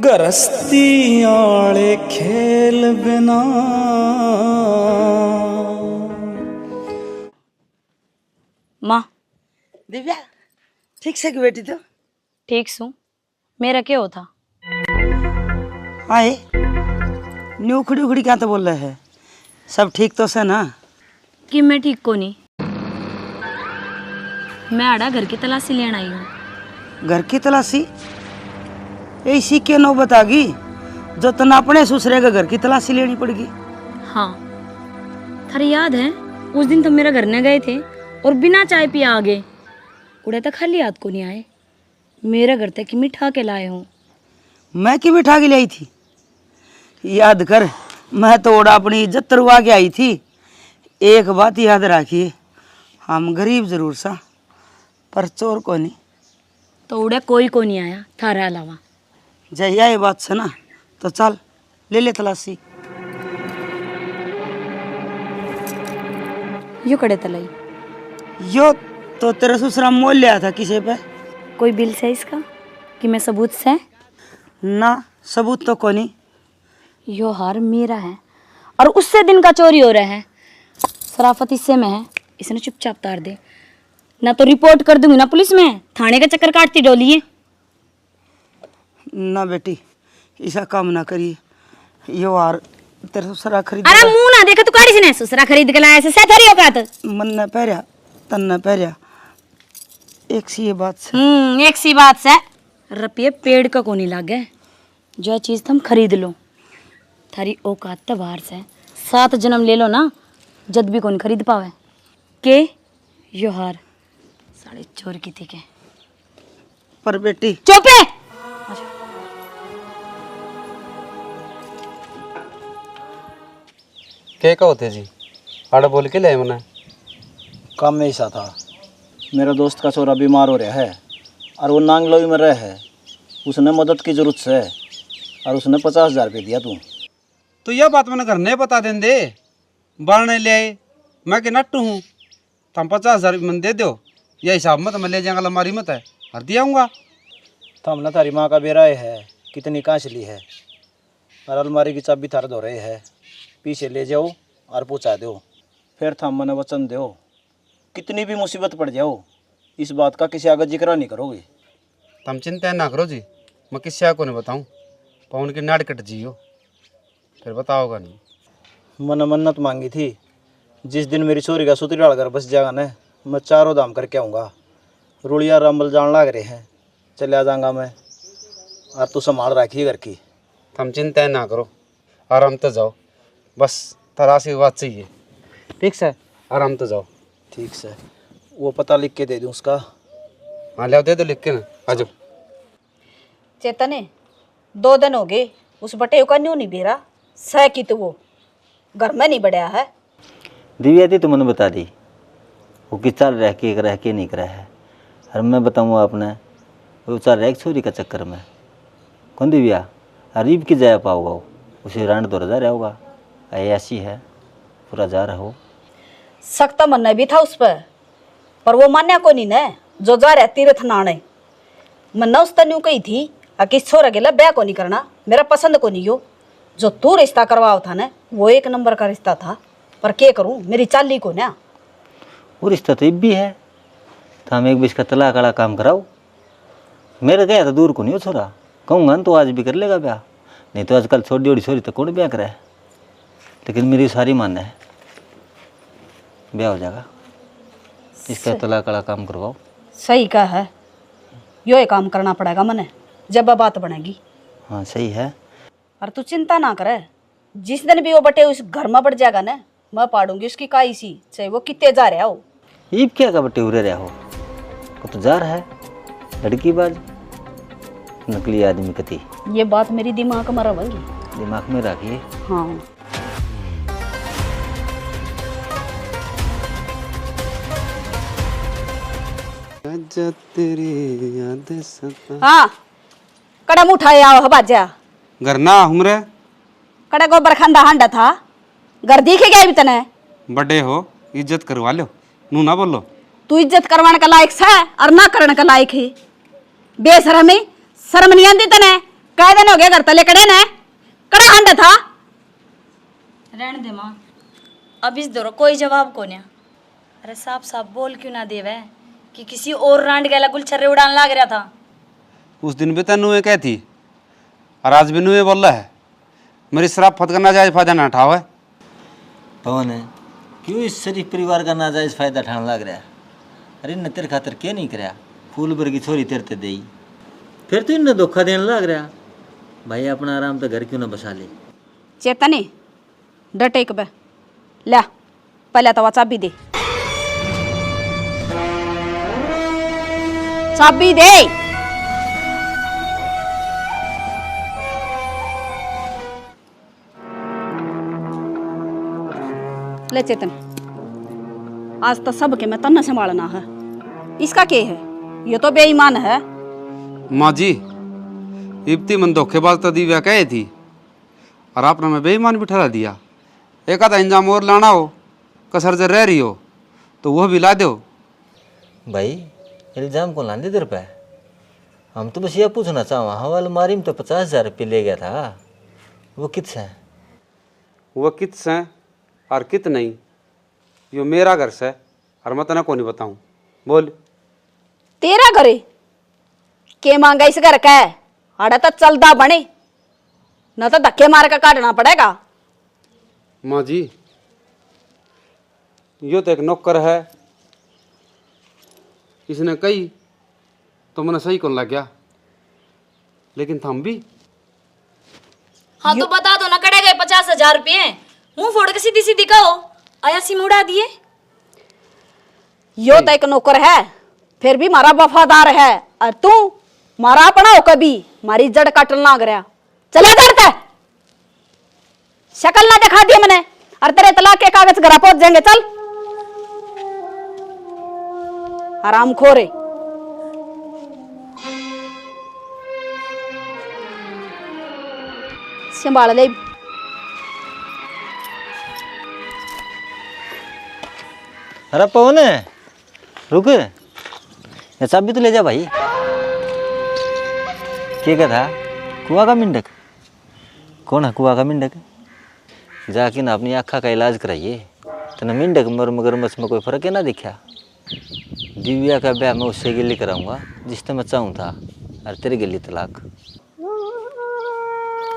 Speaker 1: गरस्ती आले खेल बिना।
Speaker 7: माँ
Speaker 6: दिव्या ठीक से की बेटी तो
Speaker 7: ठीक सू, मेरा क्या होता।
Speaker 6: आए न्यू उखड़ी उखड़ी क्या तो बोल रहे हैं, सब ठीक तो से ना?
Speaker 7: कि मैं ठीक को नहीं, मैं आड़ा घर की तलाशी लेने आई हूँ।
Speaker 6: घर की तलाशी ऐसी क्यों नो बतागी जो तना अपने ससुरे के घर की तलाशी लेनी पड़ेगी?
Speaker 7: हाँ थारी याद है उस दिन तुम मेरा घर न गए थे और बिना चाय पिए आ गए। उड़े तक खाली याद को नहीं आए, मेरा घर तक मिठा के लाए हूँ।
Speaker 6: मैं की मिठा के लाई थी? याद कर, मैं तो ओड़ा अपनी इज्जत तरवा के आई थी। एक बात याद रखिए, हम गरीब जरूर सा पर चोर को नहीं।
Speaker 7: तो उड़े कोई को नहीं आया थारा अलावा।
Speaker 6: जहिया ये बात से ना तो चल ले ले तलाशी।
Speaker 7: यू कड़े तलाई
Speaker 6: यो तो तेरा ससुरा मोल लिया था किसी पे?
Speaker 7: कोई बिल से इसका कि मैं सबूत से?
Speaker 6: ना सबूत तो कोनी।
Speaker 7: यो हार मेरा है और उससे दिन का चोरी हो रहा है। शराफत इससे में है, इसने चुपचाप तार दे, ना तो रिपोर्ट कर दूंगी ना पुलिस में, थाने का चक्कर काटती डोलिए।
Speaker 6: ना बेटी ऐसा काम ना करिए, यो हार तेरे ससुरा खरीद।
Speaker 7: अरे मुंह ना देखा तू काड़ी से ससुरा खरीद के लाया से थरी औकात।
Speaker 6: मन न पहरिया तन न पहरिया, एक सी ये बात से।
Speaker 7: एक सी बात से रुपये पेड़ का को नहीं लागे, जो चीज तुम खरीद लो। थारी औकात तो बाहर से 7 जन्म ले लो ना, जद भी कौन खरीद पावे के यो हार साढ़े चोर की थी के।
Speaker 6: पर बेटी
Speaker 7: चुप है।
Speaker 4: क्या का होते जी आड़ा बोल के ले मना।
Speaker 1: काम में ऐसा था, मेरा दोस्त का छोरा बीमार हो रहा है और वो नांगलोई में रह है, उसने मदद की जरूरत है और उसने 50,000 रुपये दिया। तू
Speaker 4: तो यह बात मैंने घर नहीं बता दें दे, बाढ़ने ले आए। मैं के नट्टू हूँ, तुम 50,000 मन दे दो, यह हिसाब मत मैं ले जाऊंगा, अलमारी मत है हर दियाऊँगा।
Speaker 1: तो हमने तारी माँ का बेराए है कितनी कांचली है, और अलमारी की चाबी थार धो रहे है, पीछे ले जाओ और पहुँचा दो। फिर थम मने वचन दो, कितनी भी मुसीबत पड़ जाओ इस बात का किसी आगे जिक्र नहीं करोगे।
Speaker 4: तुम चिंता ना करो जी, मैं किसी को नहीं बताऊँ, पवन की नाड़ कट जियो फिर बताओगा नहीं।
Speaker 1: मैंने मन्नत मांगी थी, जिस दिन मेरी छोरी का सुतराल घर बस जाएगा ना, मैं 4 धाम करके आऊँगा। रुड़िया रंबल जान लाग रहे हैं, चले आ जाऊँगा मैं, और तू संभाल रखी घर की।
Speaker 4: तुम चिंता ना करो, आराम तो जाओ, बस तराशी की बात चाहिए। ठीक से आराम तो जाओ।
Speaker 1: ठीक से, वो पता लिख के दे दूँ उसका?
Speaker 4: हाँ ले दे दो लिख के ना, आ जाओ।
Speaker 9: चेतने 2 दिन हो गए उस बटे का न्यू नहीं बेरा सह की, तो वो घर में नहीं बढ़िया है।
Speaker 3: दिव्या थी तो मैंने बता दी वो किस चाल रह के नहीं करा है, और मैं बताऊँगा आपने वो चाल रह छोरी का चक्कर में। कौन दिव्या अरीब की जाया पाओगा, वो उसे रांड तो रजा रहा होगा, ऐसी है पूरा जा रहा हो।
Speaker 9: सख्त मन भी था उस पर वो मान्या को नहीं न, जो जा रहा तीर्थ नाणे मन्ना उस तन्यू कही थी किस छोरा गेला ब्याह को नहीं करना, मेरा पसंद को नहीं हो। जो तू रिश्ता करवाओ था ना वो 1 नंबर का रिश्ता था, पर क्या करूं मेरी चाली को ना।
Speaker 3: वो रिश्ता तो भी है, तो हम एक बीच का तलाक वाला काम कराओ। मेरे गया तो दूर को नहीं हो छोरा, कहूँगा तो आज भी कर लेगा ब्याह, नहीं तो आजकल छोटी छोटी छोरी तो कौन ब्याह करे। लेकिन मेरी सारी मान है ब्याह हो जाएगा, इसका तलाक वाला काम करवाओ।
Speaker 9: सही कहा है, यो ये काम करना पड़ेगा मने जब बात बनेगी।
Speaker 3: हाँ सही है।
Speaker 9: और तू चिंता ना करे, जिस दिन भी वो बटे उस घर में बढ़ जाएगा ना, मैं पाड़ूंगी उसकी काई सी, चाहे वो कितने जा रहा हो।
Speaker 3: ईब क्या का बट्टे उरे रहा हो, वो तो जा रहा है लड़की बाज, नकली आदमी कति।
Speaker 9: ये बात मेरी दिमाग में रवेगी,
Speaker 3: दिमाग में रखिए।
Speaker 9: हाँ। हाँ, कड़म उठाए आओ बाजा।
Speaker 4: घर ना हमरे
Speaker 9: कड़े गोबर खंदा हांडा था, घर दिखे गया भी तने।
Speaker 4: बड़े हो, इज्जत करवा लो, नू ना बोलो।
Speaker 9: तू इज्जत करवाने का लायक है और ना करने का लायक है। बेशरमी, शर्म नहीं आती तने। कई दिन हो गया घर तले कड़े ने, कड़ा हांडा था।
Speaker 7: रहने दे माँ, अब इस दौर कोई जवाब को नहीं। अरे साफ साफ बोल क्यों ना देवे कि किसी और रांड गला गुलछर्रे उड़ान लाग रहा था।
Speaker 4: उस दिन भी तेनू ये कहती और आज भी नू ये बोल रहा है। मेरी शराफत का नाजायज फायदा ना उठाओ है।
Speaker 3: पवन है क्यों इस शरीफ परिवार का नाजायज फायदा उठाने लग रहा है? अरे न तेरे खातर क्या नहीं कराया, फूल भर की छोरी तेरे ते दई, फिर तू इन्हें धोखा देने लग रहा। भाई अपना आराम तो घर क्यों ना बसा ले।
Speaker 9: चेतनी डटे बे ला, पहले तो चाबी दे, चाबी दे। ले चेतन, आज तो सबके मैं तन्ना संभालना है। इसका क्या है? ये तो बेईमान है।
Speaker 4: माँ जी, इब्ती मन धोखेबाज तो दिव्या कहे थी और आपने मैं बेईमान भी ठहरा दिया। एक आधा इंजाम और लाना हो, कसर जर रह रही हो तो वह भी ला दो।
Speaker 3: भाई इल्ज़ाम को लांदे देर पे, हम तो बस ये पूछना चाहो, हवा अलमारी में तो 50,000 रुपये ले गया था, वो कित है?
Speaker 4: वह कित से और कित नहीं, यो मेरा घर से और मैं तना को नहीं बताऊँ। बोल।
Speaker 9: तेरा घरे के मांगा इस घर का है? आड़ा तो चलता बने, न तो धक्के मार कर काटना पड़ेगा।
Speaker 4: माँ जी, यो तो एक नौकर है, इसने कही तो मैंने सही कौन लग गया, लेकिन थम भी।
Speaker 7: हाँ तो बता दो ना, कड़े गए 50,000 रुपये, मुंह फोड़ के सीधी सीधी कहो, आया सिम उड़ा दिए।
Speaker 9: यो तो एक नौकर है, फिर भी मारा वफादार है, और तू मारा अपना हो कभी मारी जड़ काटन लाग रहा। चला करता शक्ल ना दिखा दी मैंने, और तेरे तलाक के कागज घर पहुंच जाएंगे। चल आराम खोरे। संभाल ले।
Speaker 3: अरे पवन है, रुक, ये चाबी तो ले जा भाई। क्या कहा? कुआ का मिंडक? कौन है कुआ का मिंडक? जाके ना अपनी आँखा का इलाज कराइए, तो ना मिंडक मर मगरमच्छ में कोई फर्क है ना दिखा। दिव्या का ब्याह मैं उससे गिल्ली कराऊंगा जिसने मैं चाहूँ था, और तेरे गिल्ली तलाक।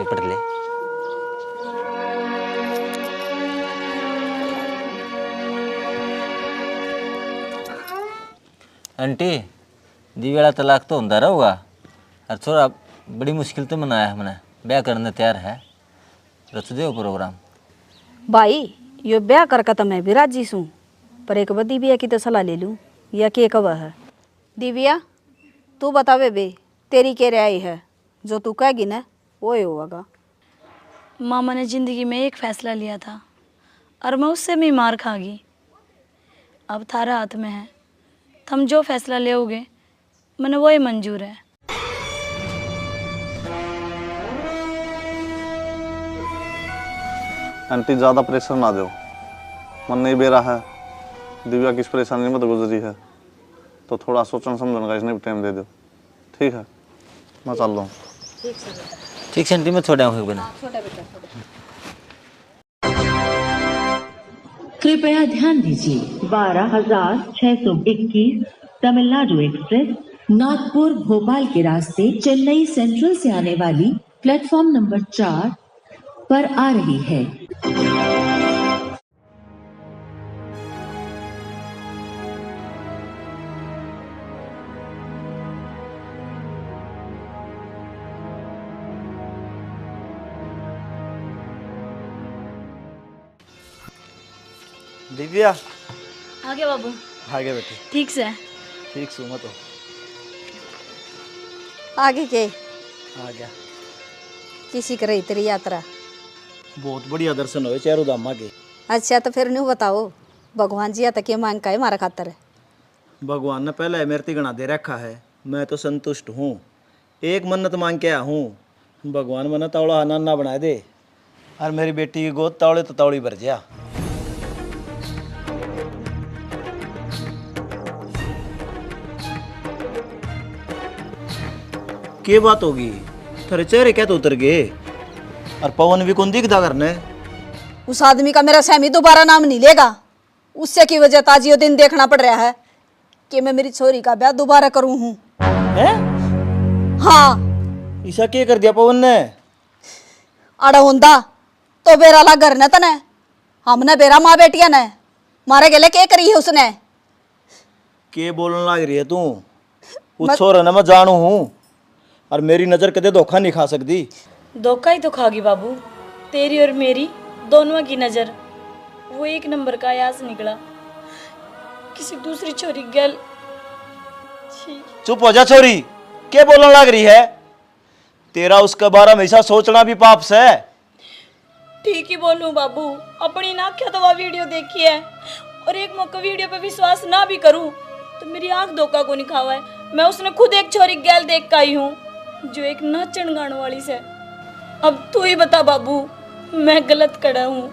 Speaker 3: पढ़ ले। आंटी, दिव्या तलाक तो होता रहोगा, और छोरा बड़ी मुश्किल तो मनाया है, मैंने ब्याह करने तैयार है, रच दो प्रोग्राम।
Speaker 9: भाई यो ब्याह करके तो मैं भी राजी हूँ, पर एक बार दिव्या की तो सलाह ले लूँ, या के कब है। दिव्या तू बतावे बे, तेरी क्या राय है? जो तू कहेगी ना वो ही होगा।
Speaker 7: मामा ने ज़िंदगी में एक फ़ैसला लिया था और मैं उससे भी मार खा गई। अब थारा हाथ में है, तुम जो फैसला लेओगे मैंने वही मंजूर है।
Speaker 8: आंटी ज़्यादा प्रेशर ना दो, मन नहीं बेरा है, दिव्या किस परेशानी में तो गुजरी है, तो थोड़ा सोचना समझने का इसने भी टाइम दे दो। ठीक है, मैं चल रहा हूँ।
Speaker 3: ठीक है आंटी, मैं छोड़ा हूँ बिना।
Speaker 10: कृपया ध्यान दीजिए, 12,621 तमिलनाडु एक्सप्रेस नागपुर भोपाल के रास्ते चेन्नई सेंट्रल से आने वाली प्लेटफॉर्म नंबर 4 पर आ रही है।
Speaker 1: दिव्या
Speaker 7: आ गया बाबू।
Speaker 1: आ गया बेटी।
Speaker 7: ठीक से
Speaker 1: ठीक सू मैं तो
Speaker 9: आगे के
Speaker 1: आ गया।
Speaker 9: किसी कर रही तेरी यात्रा?
Speaker 1: बहुत बढ़िया दर्शन हुए चारों धाम के।
Speaker 9: अच्छा तो फिर न्यू बताओ, भगवान जी तक ये मांग का है हमारा खातर?
Speaker 1: भगवान ने पहले मेरे गणा दे रखा है, मैं तो संतुष्ट हूँ। एक मन्नत मांग के आया हूँ, भगवान मना तौड़ा नाना बना दे और मेरी बेटी की गोद तौड़े तो तौड़ी भर जा। क्या बात होगी, तेरे चेहरे क्या तो उतर गए और पवन भी कौन दिखता करने?
Speaker 9: उस आदमी का मेरा सहमी दोबारा नाम नहीं लेगा। उससे की वजह ताजियो दिन देखना पड़ रहा है कि मैं मेरी छोरी का ब्याह दोबारा करूं हूं।
Speaker 1: हैं?
Speaker 9: हाँ,
Speaker 1: ऐसा क्या कर दिया पवन ने?
Speaker 9: अड़ा होंदा तो बेरा ला घर न तने, हमने बेरा माँ बेटिया ने मारे गेले के करी है उसने।
Speaker 1: के बोलने लग रही है तू? उस छोरा ने मैं जानू हूँ और मेरी नजर कदे धोखा नहीं खा सकती।
Speaker 7: धोखा ही तो खागी बाबू, तेरी और मेरी दोनों की नजर। वो एक नंबर का आयास निकला, किसी दूसरी छोरी गल।
Speaker 1: चुप हो जा छोरी, क्या बोलने लग रही है? तेरा उसके बारे में ऐसा सोचना भी पाप से।
Speaker 7: ठीक ही बोलूं बाबू, अपनी ना क्या तो वह वीडियो देखी है और एक मौका वीडियो पे विश्वास ना भी करूं तो मेरी आंख धोखा को नहीं खावा है। मैं उसने खुद एक छोरी गैल देख के आई हूँ जो एक नाचन गाने वाली से। अब तू ही बता बाबू, मैं गलत करा हूँ?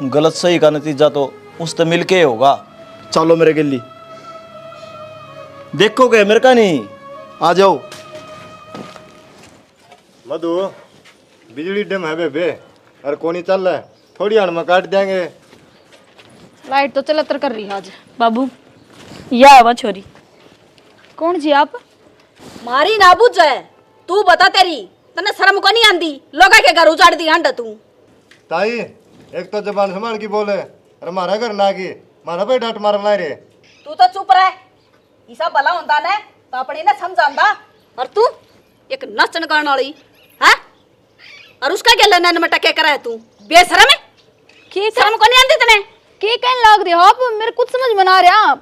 Speaker 1: गलत सही का नतीजा तो उससे मिलके ही होगा। चलो मेरे गिल्ली, देखोगे मेरे का नहीं? आ जाओ।
Speaker 11: मधु, बिजली डम है बेबे और कोनी चल रहा है, थोड़ी हड़ में काट देंगे।
Speaker 2: लाइट तो चलतर कर रही है आज।
Speaker 7: बाबू या आवा छोरी।
Speaker 2: कौन जी आप?
Speaker 9: मारी ना बुझ है, तू बता तेरी तने शर्म को नहीं आंदी? लोगा के घर उजाड़ दी हंड तू।
Speaker 11: ताई एक तो जबान संभाल की बोले और मारा घर ना की मारा पे डांट मार ला रे।
Speaker 9: तू तो चुप रह, ईसा भला होंदा ने तो अपनी ने समझांदा और तू एक नचन गाने वाली है और उसका क्या लेना में टके करा है तू? बेशरम है,
Speaker 2: के
Speaker 9: शर्म को नहीं आंदी तने?
Speaker 2: के कहने लग रहे हो आप? मेरे कुछ समझ में ना आ रहा।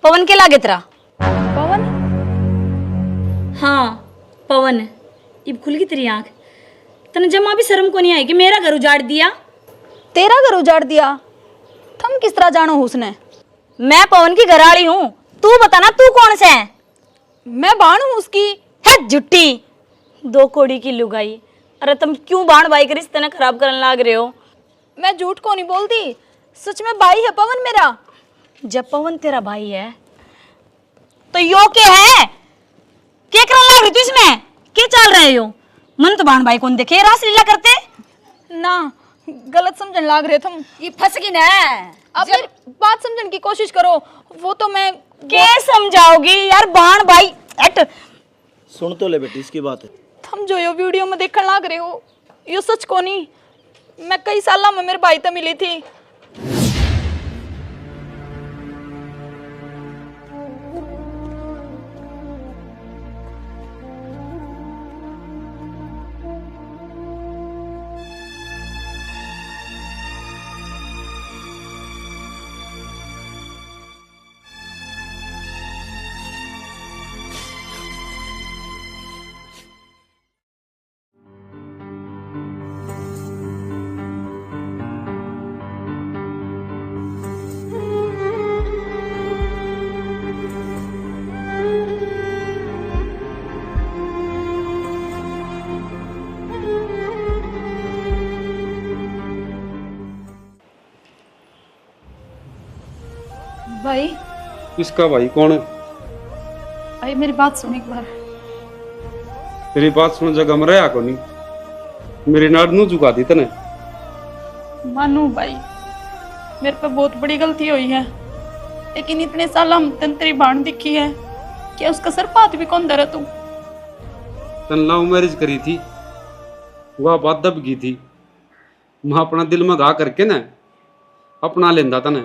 Speaker 7: पवन के लागे तेरा?
Speaker 2: पवन?
Speaker 7: हाँ पवन, इब खुल गई तेरी आंख। तने जमा भी शर्म को नहीं आई कि मेरा घर उजाड़ दिया?
Speaker 2: तेरा घर उजाड़ दिया? तुम किस तरह जानो उसने?
Speaker 7: मैं पवन की घरवाली हूँ, तू बता ना तू कौन से है?
Speaker 2: मैं बाण हूँ उसकी।
Speaker 7: है जुट्टी, दो कोड़ी की लुगाई। अरे तुम क्यों बाण भाई के रिश्ते ने खराब करने लाग रहे हो?
Speaker 2: मैं झूठ को नहीं बोलती, सच में भाई है पवन मेरा।
Speaker 7: जब पवन तेरा भाई है तो यो के है? क्या करने लाग रही तू इसमें? क्या चल रहे हो? मन तो बाण भाई कौन देखे रास लीला करते
Speaker 2: ना, गलत समझने लाग रहे तुम।
Speaker 9: ये फंस गई ना।
Speaker 2: अब मेरी बात समझने की कोशिश करो। वो तो मैं
Speaker 7: क्या समझाओगी यार? बाण भाई एट
Speaker 1: सुन तो ले बेटी इसकी बात है।
Speaker 2: तुम जो यो वीडियो में देखने लाग रहे हो यो सच को नहीं। मैं कई साल में मेरे भाई से मिली थी। भाई
Speaker 4: इसका भाई कौन है?
Speaker 2: भाई मेरी बात सुन एक बार।
Speaker 4: तेरी बात सुन जगह में रहा को नहीं, मेरी नाड़ नू झुका दी तने।
Speaker 2: मानू भाई, मेरे पे बहुत बड़ी गलती हुई है, लेकिन इतने साल हम तेरी बाण दिखी है कि उसका सर पात भी कौन दरा तू?
Speaker 4: तन लव मैरिज करी थी, वह बात दब गई थी। मैं अपना दिल में घा करके ना अपना लेंदा तने,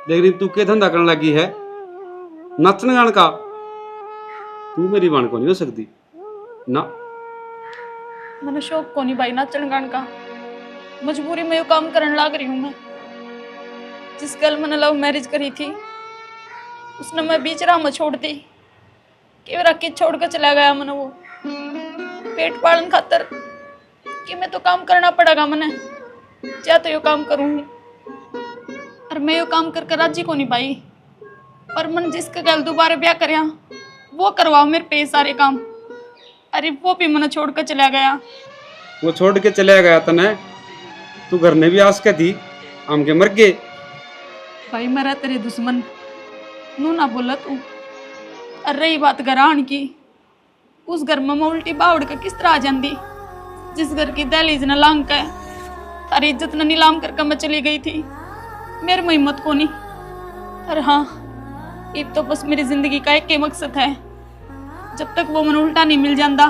Speaker 4: लेकिन तू के धंधा करने लगी है नचन गान का? तू मेरी बाण को नहीं हो सकती ना।
Speaker 2: मैंने शौक को नहीं भाई नाचन गान का, मजबूरी में यो काम करने लग रही हूँ मैं। जिस गल मैंने लव मैरिज करी थी उसने मैं बीच राह में छोड़ दी कि मेरा किड छोड़ कर चला गया मैंने वो पेट पालन खातर कि मैं तो काम करना पड़ेगा मैंने चाहे तो यो काम करूँ और मैं यो काम कर राजी को नहीं पाई पर मन जिसके गल दोबारा ब्याह करया वो करवाओ मेरे पे सारे काम। अरे वो भी मैंने छोड़ कर चला गया।
Speaker 4: वो छोड़ के चला गया तने तू घर ने भी आस के थी हम के मर गए।
Speaker 2: भाई मेरा तेरे दुश्मन नू ना बोला तू। और रही बात घरान की, उस घर में मैं उल्टी बावड़ का किस तरह आ जाती जिस घर की दहलीज न लांग का तारी इज्जत न नीलाम करके मैं चली गई थी। मेरे में हिम्मत को नहीं। और हाँ अब तो बस मेरी जिंदगी का एक ही मकसद है, जब तक वो मन उल्टा नहीं मिल जाता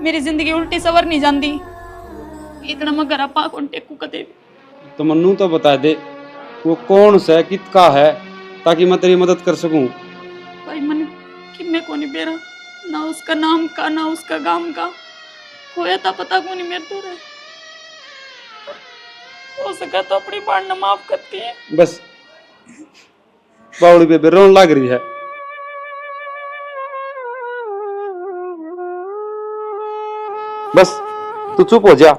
Speaker 2: मेरी जिंदगी उल्टी सवर नहीं जाती। इतना मैं घर पा कौन टेकू कदे।
Speaker 4: तो मन्नू तो बता दे वो कौन सा कितका है ताकि मैं तेरी मदद कर सकूं।
Speaker 2: भाई मन कि मैं को नहीं बेरा ना उसका नाम का ना उसका गांव का खोया था पता को नहीं मेरे तो रहे। हो सका तो अपनी बाण न माफ करती है।
Speaker 4: बस बावड़ी पे रोन लग रही है। बस तू चुप हो जा,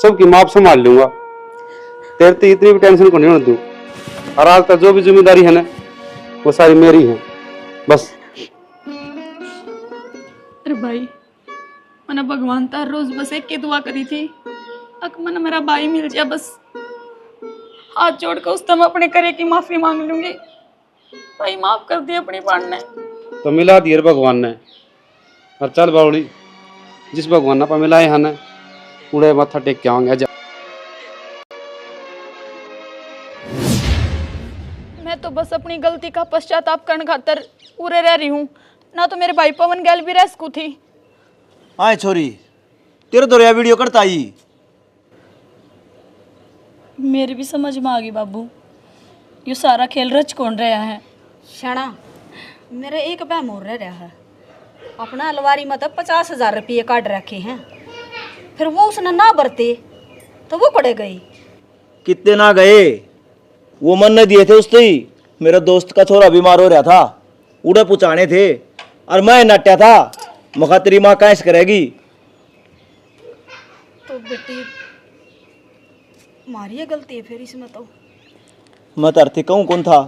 Speaker 4: सबकी माप संभाल लूंगा। तेरे तो इतनी भी टेंशन को नहीं होने दूं। और आज तक जो भी जिम्मेदारी है ना वो सारी मेरी है। बस
Speaker 2: अरे भाई मैंने भगवान तार रोज बस एक की दुआ करी थी अक मन मेरा भाई मिल जाए। बस हाथ जोड़ कर उस तम अपने करे की माफी मांग लूंगी। भाई माफ कर दिया अपनी बाण ने
Speaker 4: तो मिला दिए भगवान ने। और चल बावड़ी जिस भगवान ने मिलाए हैं ना उड़े माथा टेक के आऊंगे। जा
Speaker 2: मैं तो बस अपनी गलती का पश्चाताप करने खातर पूरे रह रही हूँ। ना तो मेरे भाई पवन गैल भी रेस्कू थी।
Speaker 1: आए छोरी तेरे दोरिया वीडियो करता आई।
Speaker 7: मेरी भी समझ में आ गई बाबू, ये सारा खेल रच कौन रहा है।
Speaker 9: शाना मेरे एक बह मोर रह रहा है। अपना अलवारी में तो 50,000 रुपये काट रखे हैं, फिर वो उसने ना बरते तो वो पड़े गई।
Speaker 1: कितने ना गए वो मन ने दिए थे उससे ही। मेरे दोस्त का छोरा बीमार हो रहा था उड़े पुचाने थे और मैं नट्या था मखा तेरी माँ कैसे करेगी।
Speaker 9: तो बेटी मारी गलती है फिर इसमें तो।
Speaker 1: मैं तरती कहूँ कौन था,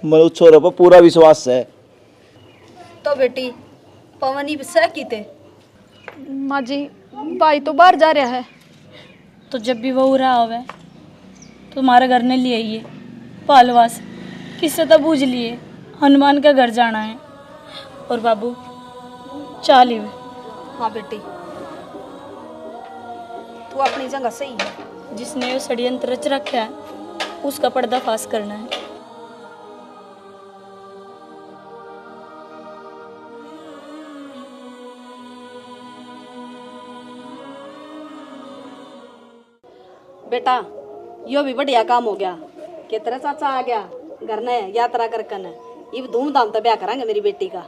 Speaker 1: मैं उस छोरे पर पूरा विश्वास है।
Speaker 9: तो बेटी पवन ही सह की थे।
Speaker 2: माँ जी भाई तो बाहर जा रहा है।
Speaker 7: तो जब भी वो रहा होवे तो हमारे घर ने लिए ये पालवास किससे तो बूझ लिए हनुमान का घर जाना है। और बाबू चाली में।
Speaker 9: हाँ बेटी तू अपनी जगह सही है।
Speaker 7: जिसने ये षड्यंत्र रच रखा है उसका पर्दाफाश करना है।
Speaker 9: बेटा यो भी बढ़िया काम हो गया कि तेरा चाचा आ गया घर ने यात्रा करके न ये धूमधाम तो ब्याह करांगे मेरी बेटी का।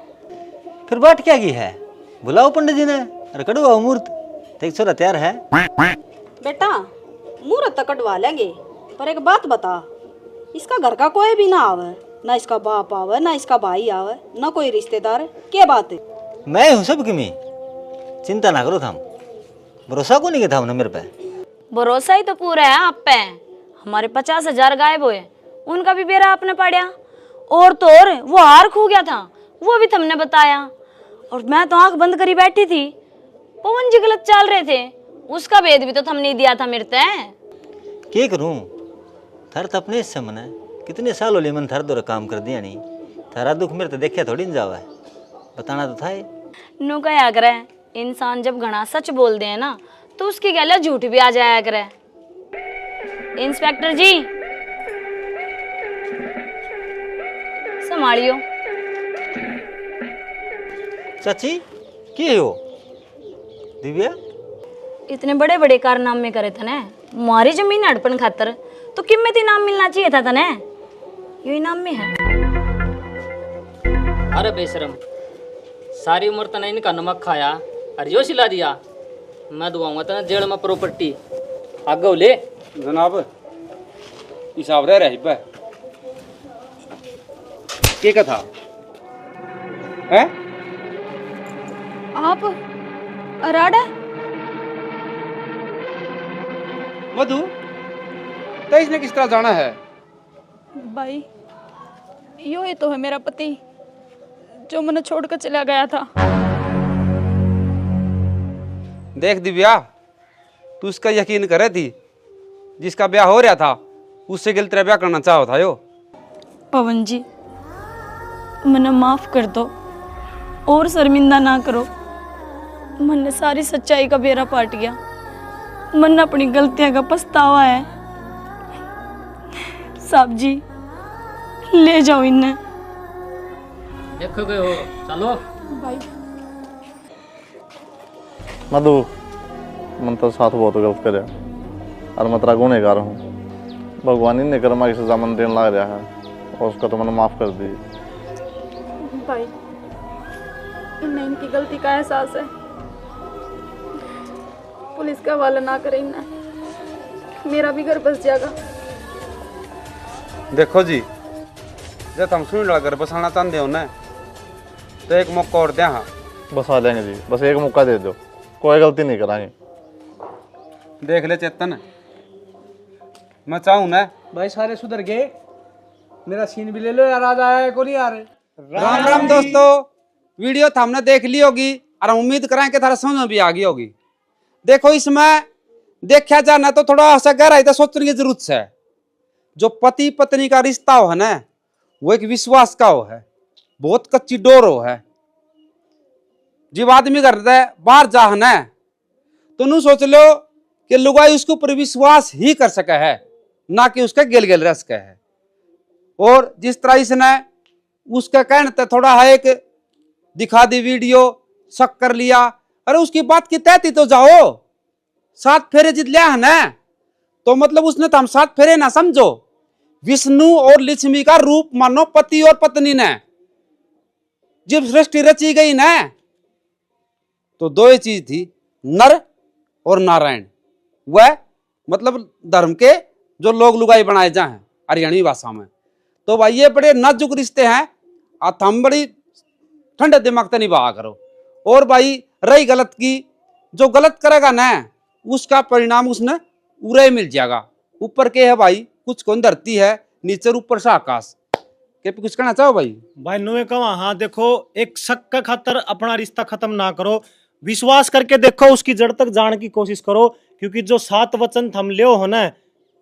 Speaker 3: फिर बात क्या की है, बुलाओ पंडित जी ने और कटवाओ मुहूर्त। देख छोरा तैयार है।
Speaker 9: बेटा मुहूर्त तो कटवा लेंगे पर एक बात बता, इसका घर का कोई भी ना आवे, ना इसका बाप आवे ना इसका भाई आवे ना कोई रिश्तेदार। क्या बात है?
Speaker 3: मैं हूँ सब किमी, चिंता ना करो। थाम भरोसा को नहीं किया था उन्हें मेरे पे।
Speaker 7: भरोसा ही तो पूरा है आप पे। हमारे 50,000 गायब हुए, उनका भी बेरा आपने पड़ा। और तो और वो हार खो गया था वो भी तुमने बताया। और मैं तो आंख बंद करी बैठी थी, पवन जी गलत चाल रहे थे, उसका भेद भी तो तुमने दिया था मेरे ते।
Speaker 3: क्या करूं, थर तो अपने हिस्से मन है। कितने साल होली मन थर दो काम कर दिया नहीं। थारा दुख मेरे तो देखा थोड़ी न जावा है, बताना तो था।
Speaker 7: नु क्या करे, इंसान जब घना सच बोल दे ना तो उसकी गले झूठ भी आ जाया करे। इंस्पेक्टर जी संभालियो।
Speaker 3: चाची की हो दिव्या?
Speaker 7: इतने बड़े बड़े कारनामे करे थे ने मारी जमीन हड़पन खातर, तो कीमती इनाम मिलना चाहिए था तने। ये इनाम में है।
Speaker 12: अरे बेशरम, सारी उम्र तने इनका नमक खाया और यो सिला दिया। मैं दुआऊंगा तने जेल में प्रॉपर्टी। आगे ले
Speaker 4: जनाब हिसाब रह रही पे क्या था है
Speaker 2: आप अराड़ा
Speaker 4: मधु तो इसने किस तरह जाना है?
Speaker 2: भाई यो ही तो है मेरा पति जो मैंने छोड़कर चला गया था।
Speaker 4: देख दिव्या, तू उसका यकीन करे थी, जिसका ब्याह हो रहा था उससे गिल तेरा ब्याह करना चाहो था यो।
Speaker 2: पवन जी मैंने माफ कर दो और शर्मिंदा ना करो। मैंने सारी सच्चाई का बेड़ा पाट गया। मन अपनी गलतियां का पछतावा है। साहब जी ले जाओ इन्हें।
Speaker 12: देखो गए हो, चलो
Speaker 2: भाई
Speaker 8: मधु मन तो साथ बहुत गलत करे और मैं तेरा गुनहगार हूँ। भगवान ही ने कर्मा की सजा मन देने लग रहा है और उसका तो मैंने माफ कर दी।
Speaker 2: भाई इन्हें इनकी गलती का एहसास है। पुलिस का हवाला ना करें इन्हें, मेरा भी घर बस जाएगा।
Speaker 4: देखो जी, जब हम सुन लगा घर बसाना चाहते हो ना तो एक मौका और दें। हाँ
Speaker 8: बसा लेंगे जी, बस एक मौका दे दो, कोई गलती नहीं कराएंगे।
Speaker 4: देख ले चेतन, मैं चाहूँ ना
Speaker 6: भाई सारे सुधर गए, मेरा सीन भी ले लो यार। आज आया को नहीं आ रहे।
Speaker 4: राम राम दोस्तों, वीडियो तो हमने देख ली होगी और हम उम्मीद करें कि थारा समझ में भी आ गई होगी। देखो इसमें देखा जाना तो थोड़ा सा गहराई तो सोचने की जरूरत है। जो पति पत्नी का रिश्ता हो है ना, वो एक विश्वास का हो है, बहुत कच्ची डोर हो है। जब आदमी करता है बाहर जा है ना तो नू सोच लो कि लुगाई उसके ऊपर विश्वास ही कर सका है, ना कि उसका गेल गेल रह सका है। और जिस तरह इसने उसका कहने तो थोड़ा है एक दिखा दी वीडियो, शक कर लिया। अरे उसकी बात की तहती तो जाओ, 7 फेरे जित लिया है ना, तो मतलब उसने तो हम 7 फेरे ना समझो, विष्णु और लक्ष्मी का रूप मानो पति और पत्नी ने। जब सृष्टि रची गई ना तो 2 ही चीज थी, नर और नारायण। वह मतलब धर्म के जो लोग लुगाई बनाए जाए हैं हरियाणवी भाषा में। तो भाई ये बड़े नाजुक रिश्ते हैं, हम बड़ी ठंडे दिमाग से निभा करो। और भाई रही गलत की, जो गलत करेगा ना उसका परिणाम उसने उरे मिल जाएगा। ऊपर के है भाई, कुछ कौन धरती है, नीचे ऊपर से आकाश। के कुछ कहना चाहो भाई?
Speaker 13: भाई नुए कहा, हाँ देखो, एक शक का खातर अपना रिश्ता खत्म ना करो, विश्वास करके देखो, उसकी जड़ तक जाने की कोशिश करो। क्योंकि जो 7 वचन थम ले हो ना,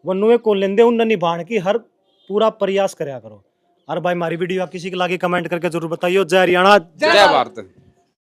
Speaker 13: वो नुए को लेंदे उन निभाने की हर पूरा प्रयास करया करो। और भाई हमारी वीडियो आप किसी के लागे कमेंट करके जरूर बताइयो। जय हरियाणा,
Speaker 4: जय भारत।